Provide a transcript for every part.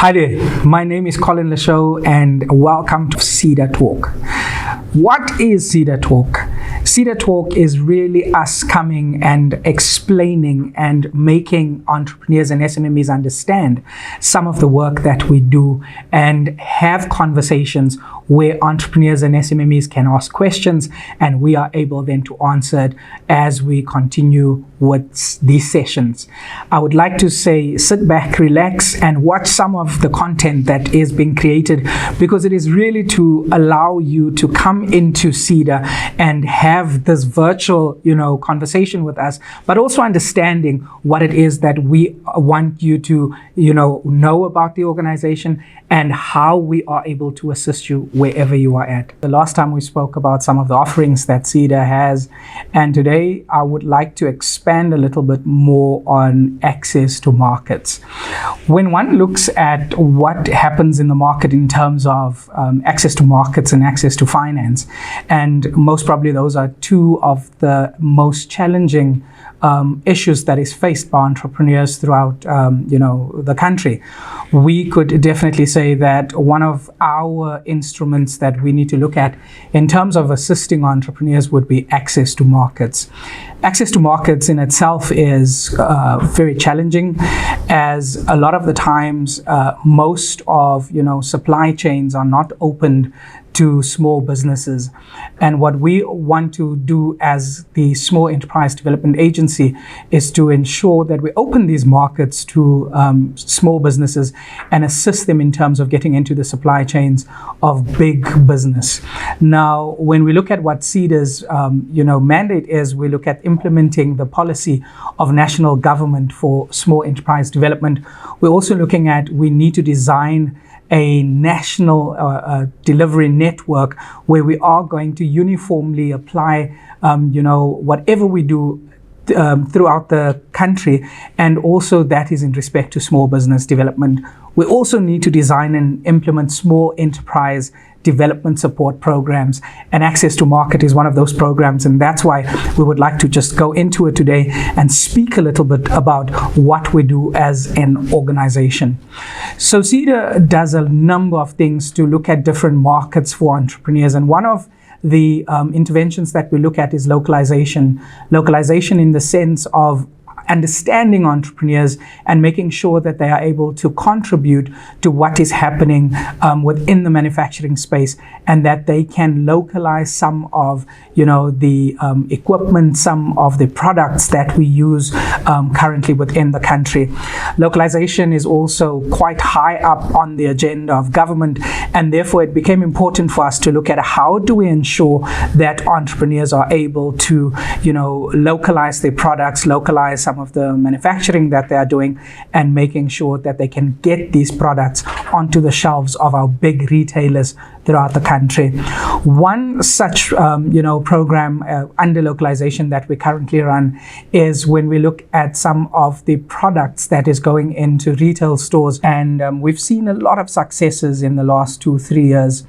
Hi there, my name is Colin Lashow and welcome to Seda Talk. What is Seda Talk? Seda Talk is really us coming and explaining and making entrepreneurs and SMMEs understand some of the work that we do and have conversations where entrepreneurs and SMMEs can ask questions and we are able then to answer it as we continue with these sessions. I would like to say sit back, relax and watch some of the content that is being created, because it is really to allow you to come into Seda and have this virtual, conversation with us, but also understanding what it is that we want you to, know about the organization and how we are able to assist you wherever you are at. The last time we spoke about some of the offerings that Seda has, and today I would like to expand a little bit more on access to markets. When one looks at what happens in the market in terms of access to markets and access to finance, and most probably those are two of the most challenging issues that is faced by entrepreneurs throughout the country. We could definitely say that one of our instruments that we need to look at in terms of assisting entrepreneurs would be access to markets. Access to markets in itself is very challenging, as a lot of the times most of supply chains are not opened to small businesses. And what we want to do as the Small Enterprise Development Agency is to ensure that we open these markets to small businesses and assist them in terms of getting into the supply chains of big business. Now, when we look at what Seda's mandate is, we look at implementing the policy of national government for small enterprise development. We're also looking at we need to design a national delivery network where we are going to uniformly apply, whatever we do throughout the country, and also that is in respect to small business development. We also need to design and implement small enterprise development support programs, and access to market is one of those programs, and that's why we would like to just go into it today and speak a little bit about what we do as an organization. So Seda does a number of things to look at different markets for entrepreneurs, and one of the interventions that we look at is localization. Localization in the sense of understanding entrepreneurs and making sure that they are able to contribute to what is happening within the manufacturing space, and that they can localize some of the equipment, some of the products that we use currently within the country. Localization is also quite high up on the agenda of government, and therefore it became important for us to look at how do we ensure that entrepreneurs are able to localize their products, localize some of the manufacturing that they are doing, and making sure that they can get these products onto the shelves of our big retailers throughout the country. One such program under localization that we currently run is when we look at some of the products that is going into retail stores, and we've seen a lot of successes in the last 2-3 years.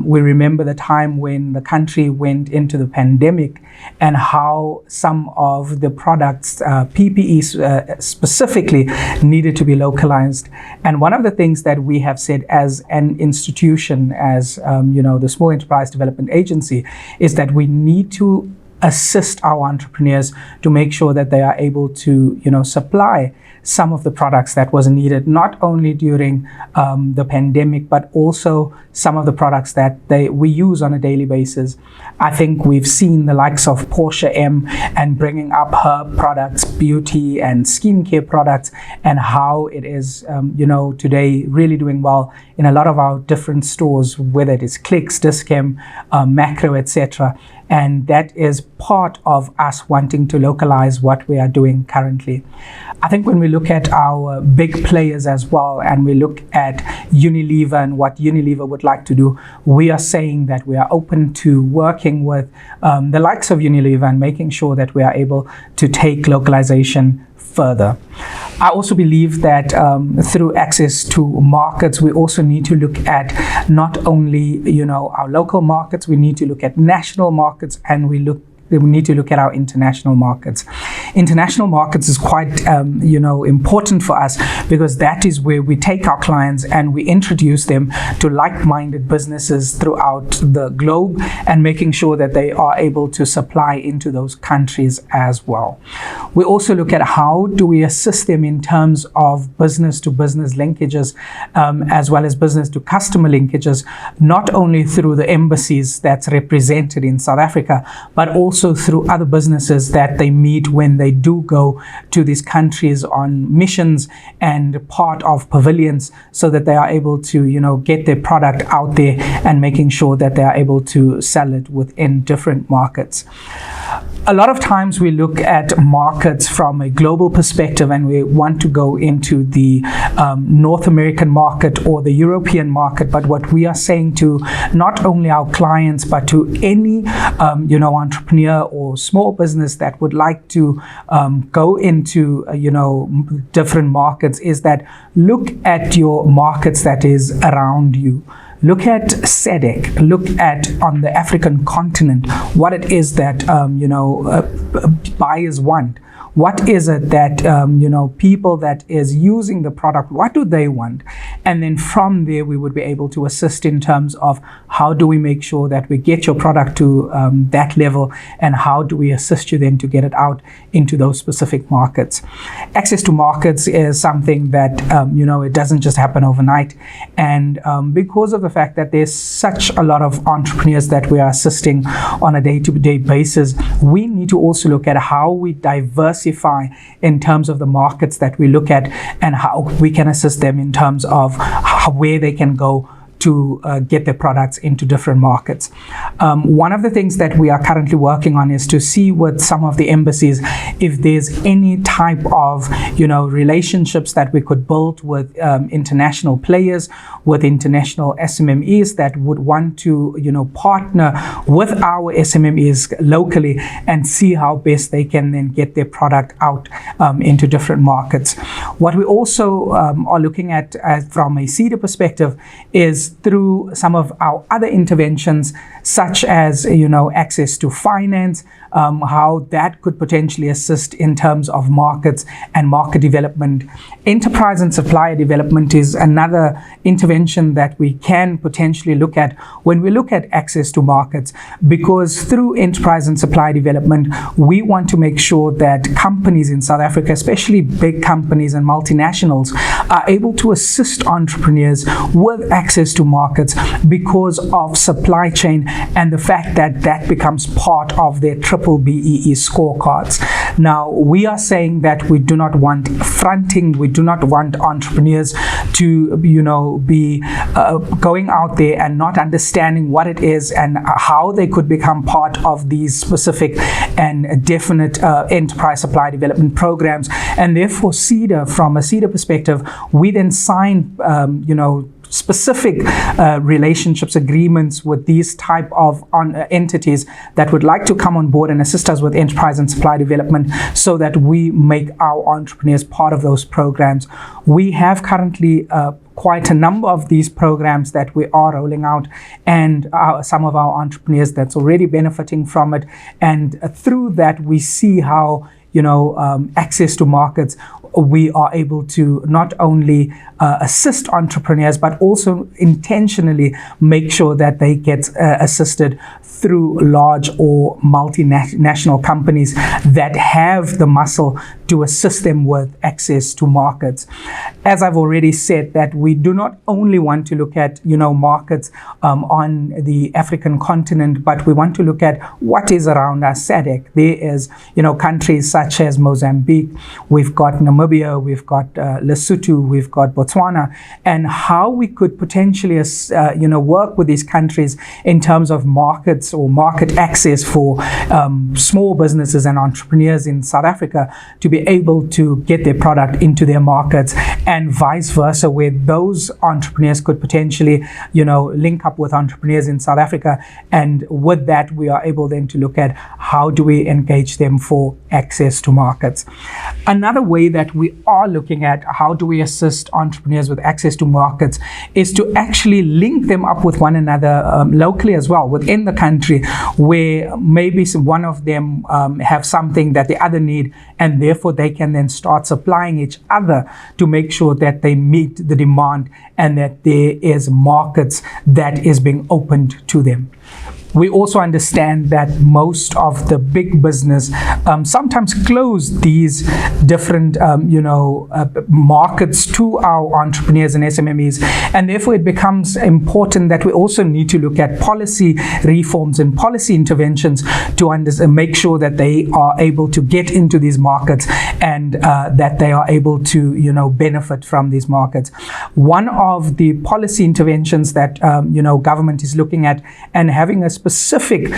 We remember the time when the country went into the pandemic and how some of the products, PPEs specifically, needed to be localized. And one of the things that we have said as an institution, as the Small Enterprise Development Agency, is that we need to assist our entrepreneurs to make sure that they are able to supply some of the products that was needed, not only during the pandemic, but also some of the products that we use on a daily basis. I think we've seen the likes of Portia M and bringing up her products, beauty and skincare products, and how it is today really doing well in a lot of our different stores, whether it is Clicks, Dischem, Macro, etc. And that is part of us wanting to localize what we are doing currently. I think when we look at our big players as well, and we look at Unilever and what Unilever would like to do, we are saying that we are open to working with the likes of Unilever and making sure that we are able to take localization further. I also believe that through access to markets, we also need to look at not only our local markets, we need to look at national markets, and we need to look at our international markets. International markets is quite, important for us, because that is where we take our clients and we introduce them to like-minded businesses throughout the globe, and making sure that they are able to supply into those countries as well. We also look at how do we assist them in terms of business-to-business linkages, as well as business-to-customer linkages, not only through the embassies that's represented in South Africa, but also through other businesses that they meet when they do go to these countries on missions and part of pavilions, so that they are able to, get their product out there and making sure that they are able to sell it within different markets. A lot of times we look at markets from a global perspective, and we want to go into the North American market or the European market. But what we are saying to not only our clients, but to any entrepreneur or small business that would like to go into different markets, is that look at your markets that is around you. Look at SADC, look at on the African continent, what it is that buyers want. What is it that, people that is using the product, what do they want? And then from there, we would be able to assist in terms of how do we make sure that we get your product to that level, and how do we assist you then to get it out into those specific markets. Access to markets is something that, it doesn't just happen overnight. And because of the fact that there's such a lot of entrepreneurs that we are assisting on a day-to-day basis, we need to also look at how we diversify in terms of the markets that we look at, and how we can assist them in terms of where they can go to get their products into different markets. One of the things that we are currently working on is to see with some of the embassies if there's any type of relationships that we could build with international players, with international SMMEs that would want to partner with our SMMEs locally, and see how best they can then get their product out into different markets. What we also are looking at from a Seda perspective is through some of our other interventions, such as access to finance, how that could potentially assist in terms of markets and market development. Enterprise and supplier development is another intervention that we can potentially look at when we look at access to markets, because through enterprise and supplier development, we want to make sure that companies in South Africa, especially big companies and multinationals, are able to assist entrepreneurs with access to markets because of supply chain, and the fact that that becomes part of their triple BEE scorecards. Now, we are saying that we do not want fronting, we do not want entrepreneurs to be going out there and not understanding what it is and how they could become part of these specific and definite enterprise supply development programs. And therefore, Seda, from a Seda perspective, we then sign specific relationships, agreements with these type of entities that would like to come on board and assist us with enterprise and supply development, so that we make our entrepreneurs part of those programs. We have currently quite a number of these programs that we are rolling out, and some of our entrepreneurs that's already benefiting from it. And through that, we see how access to markets, we are able to not only assist entrepreneurs, but also intentionally make sure that they get assisted through large or multinational companies that have the muscle to assist them with access to markets. As I've already said, that we do not only want to look at markets on the African continent, but we want to look at what is around us. SADC, there is countries such as Mozambique, we've got Namibia, we've got Lesotho, we've got Botswana, and how we could potentially work with these countries in terms of markets or market access for small businesses and entrepreneurs in South Africa to be able to get their product into their markets, and vice versa, where those entrepreneurs could potentially link up with entrepreneurs in South Africa. And with that, we are able then to look at how do we engage them for access to markets. Another way that we are looking at how do we assist entrepreneurs with access to markets is to actually link them up with one another locally as well within the country, country where maybe one of them have something that the other need, and therefore they can then start supplying each other to make sure that they meet the demand and that there is markets that is being opened to them. We also understand that most of the big business sometimes close these different, markets to our entrepreneurs and SMMEs, and therefore it becomes important that we also need to look at policy reforms and policy interventions to make sure that they are able to get into these markets and that they are able to, benefit from these markets. One of the policy interventions that, government is looking at and having a specific,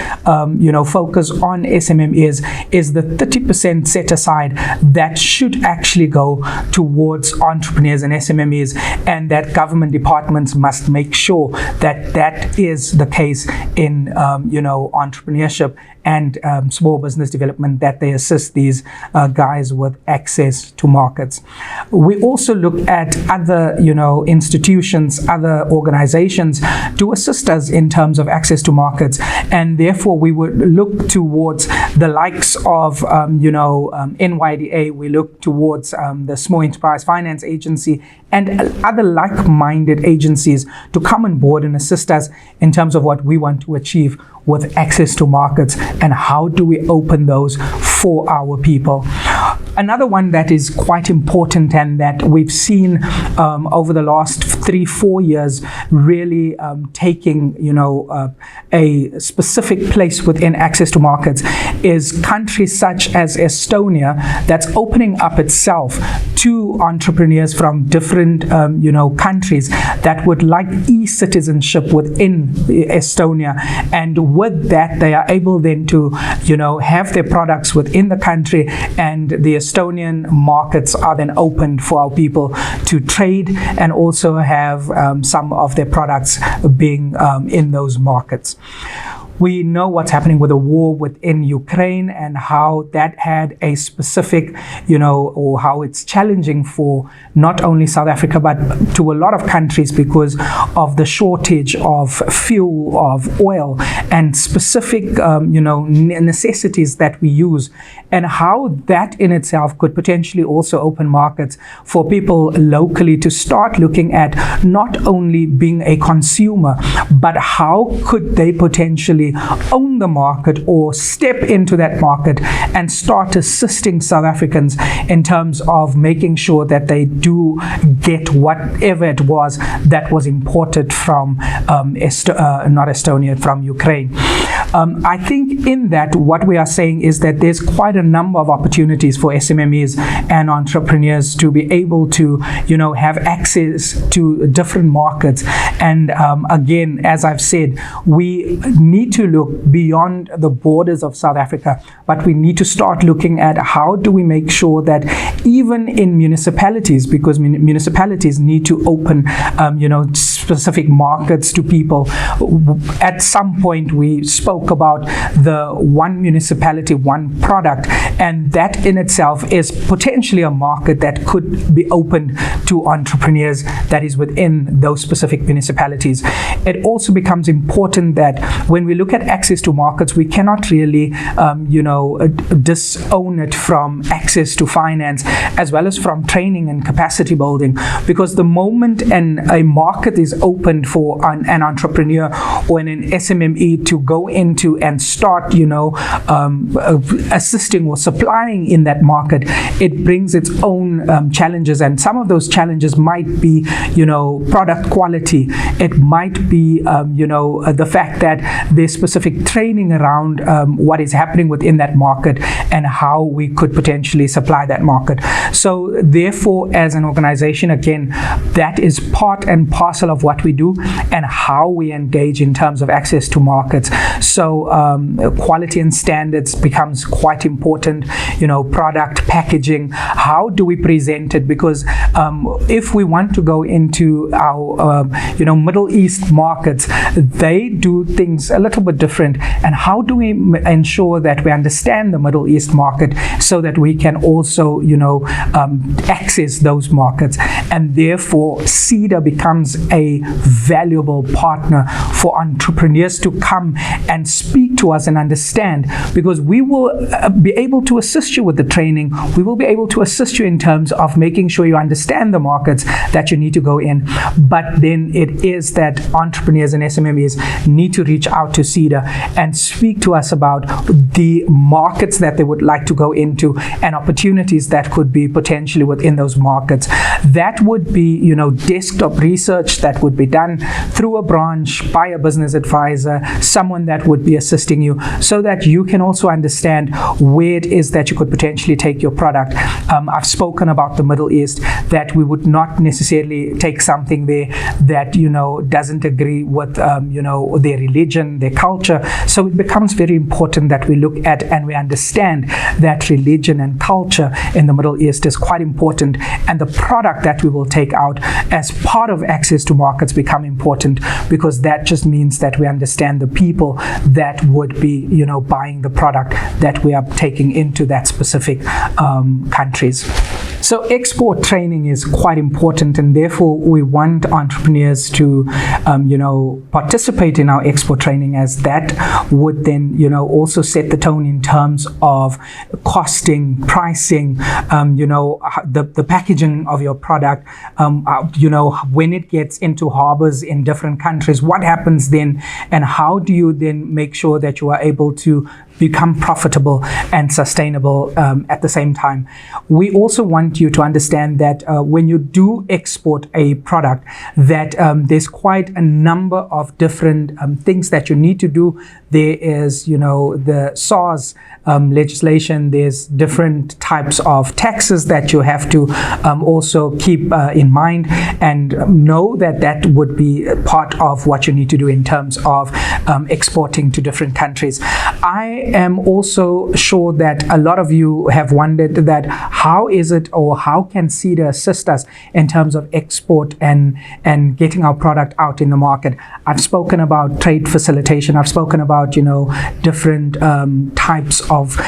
focus on SMMEs is the 30% set aside that should actually go towards entrepreneurs and SMMEs, and that government departments must make sure that that is the case in, entrepreneurship and small business development, that they assist these guys with access to markets. We also look at other, institutions, other organizations to assist us in terms of access to markets, and therefore we would look towards the likes of, NYDA, we look towards the Small Enterprise Finance Agency and other like-minded agencies to come on board and assist us in terms of what we want to achieve with access to markets and how do we open those for our people. Another one that is quite important and that we've seen over the last 3-4 years really taking a specific place within access to markets is countries such as Estonia that's opening up itself to entrepreneurs from different countries that would like e-citizenship within Estonia, and with that they are able then to have their products within the country, and the Estonian markets are then opened for our people to trade and also have some of their products being in those markets. We know what's happening with the war within Ukraine and how that had a specific, or how it's challenging for not only South Africa, but to a lot of countries because of the shortage of fuel, of oil, and specific, necessities that we use, and how that in itself could potentially also open markets for people locally to start looking at not only being a consumer, but how could they potentially own the market or step into that market and start assisting South Africans in terms of making sure that they do get whatever it was that was imported from from Ukraine. I think in that what we are saying is that there's quite a number of opportunities for SMMEs and entrepreneurs to be able to have access to different markets, and again, as I've said, we need to look beyond the borders of South Africa, but we need to start looking at how do we make sure that even in municipalities, because municipalities need to open specific markets to people. At some point we spoke about the one municipality, one product, and that in itself is potentially a market that could be opened to entrepreneurs that is within those specific municipalities. It also becomes important that when we look at access to markets, we cannot really disown it from access to finance as well as from training and capacity building, because the moment a market is opened for an entrepreneur or an SMME to go into and start assisting or supplying in that market, it brings its own challenges, and some of those challenges might be product quality. It might be the fact that there's specific training around what is happening within that market and how we could potentially supply that market. So therefore, as an organization, again, that is part and parcel of what we do and how we engage in terms of access to markets. So quality and standards becomes quite important, product packaging, how do we present it, because if we want to go into our Middle East markets, they do things a little bit different, and how do we ensure that we understand the Middle East market so that we can also access those markets, and therefore Seda becomes a valuable partner for entrepreneurs to come and speak to us and understand, because we will be able to assist you with the training. We will be able to assist you in terms of making sure you understand the markets that you need to go in. But then it is that entrepreneurs and SMMEs need to reach out to Seda and speak to us about the markets that they would like to go into and opportunities that could be potentially within those markets. That would be, desktop research that would be done through a branch by a business advisor, someone that would be assisting you, so that you can also understand where it is that you could potentially take your product. I've spoken about the Middle East, that we would not necessarily take something there that doesn't agree with their religion, their culture. So it becomes very important that we look at and we understand that religion and culture in the Middle East is quite important, and the product that we will take out as part of access to markets become important, because that just means that we understand the people that would be buying the product that we are taking into that specific countries. So export training is quite important, and therefore we want entrepreneurs to participate in our export training, as that would then also set the tone in terms of costing, pricing, the packaging of your product, when it gets into harbors in different countries, what happens then, and how do you then make sure that you are able to become profitable and sustainable at the same time. We also want you to understand that when you do export a product, that there's quite a number of different things that you need to do. There is, the SARS legislation. There's different types of taxes that you have to also keep in mind, and know that that would be part of what you need to do in terms of exporting to different countries. I am also sure that a lot of you have wondered that how is it, or how can Seda assist us in terms of export and getting our product out in the market. I've spoken about trade facilitation. I've spoken about different types of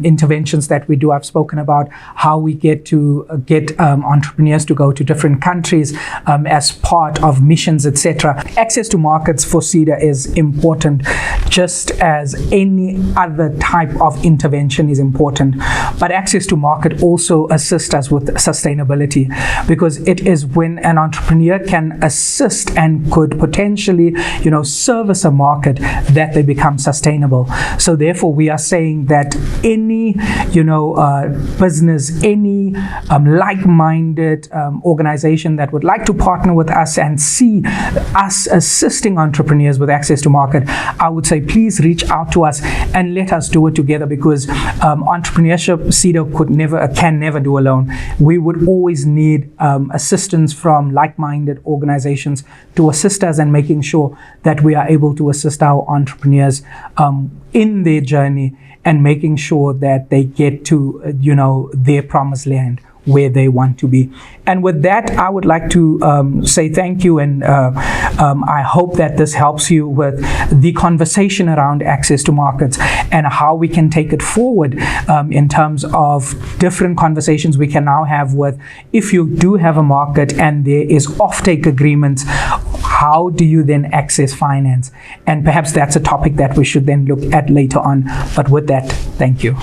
interventions that we do. I've spoken about how we get entrepreneurs to go to different countries as part of missions, etc. Access to markets for Seda is important, just as any other type of intervention is important. But access to market also assists us with sustainability, because it is when an entrepreneur can assist and could potentially service a market that they become sustainable. So therefore we are saying that any business, any like-minded organization that would like to partner with us and see us assisting entrepreneurs with access to market, I would say please reach out to us and let us do it together, because entrepreneurship Seda can never do alone. We would always need assistance from like-minded organizations to assist us in making sure that we are able to assist our entrepreneurs in their journey, and making sure that they get to their promised land, where they want to be. And with that, I would like to say thank you, and I hope that this helps you with the conversation around access to markets and how we can take it forward in terms of different conversations we can now have with, if you do have a market and there is offtake agreements, how do you then access finance? And perhaps that's a topic that we should then look at later on. But with that, thank you.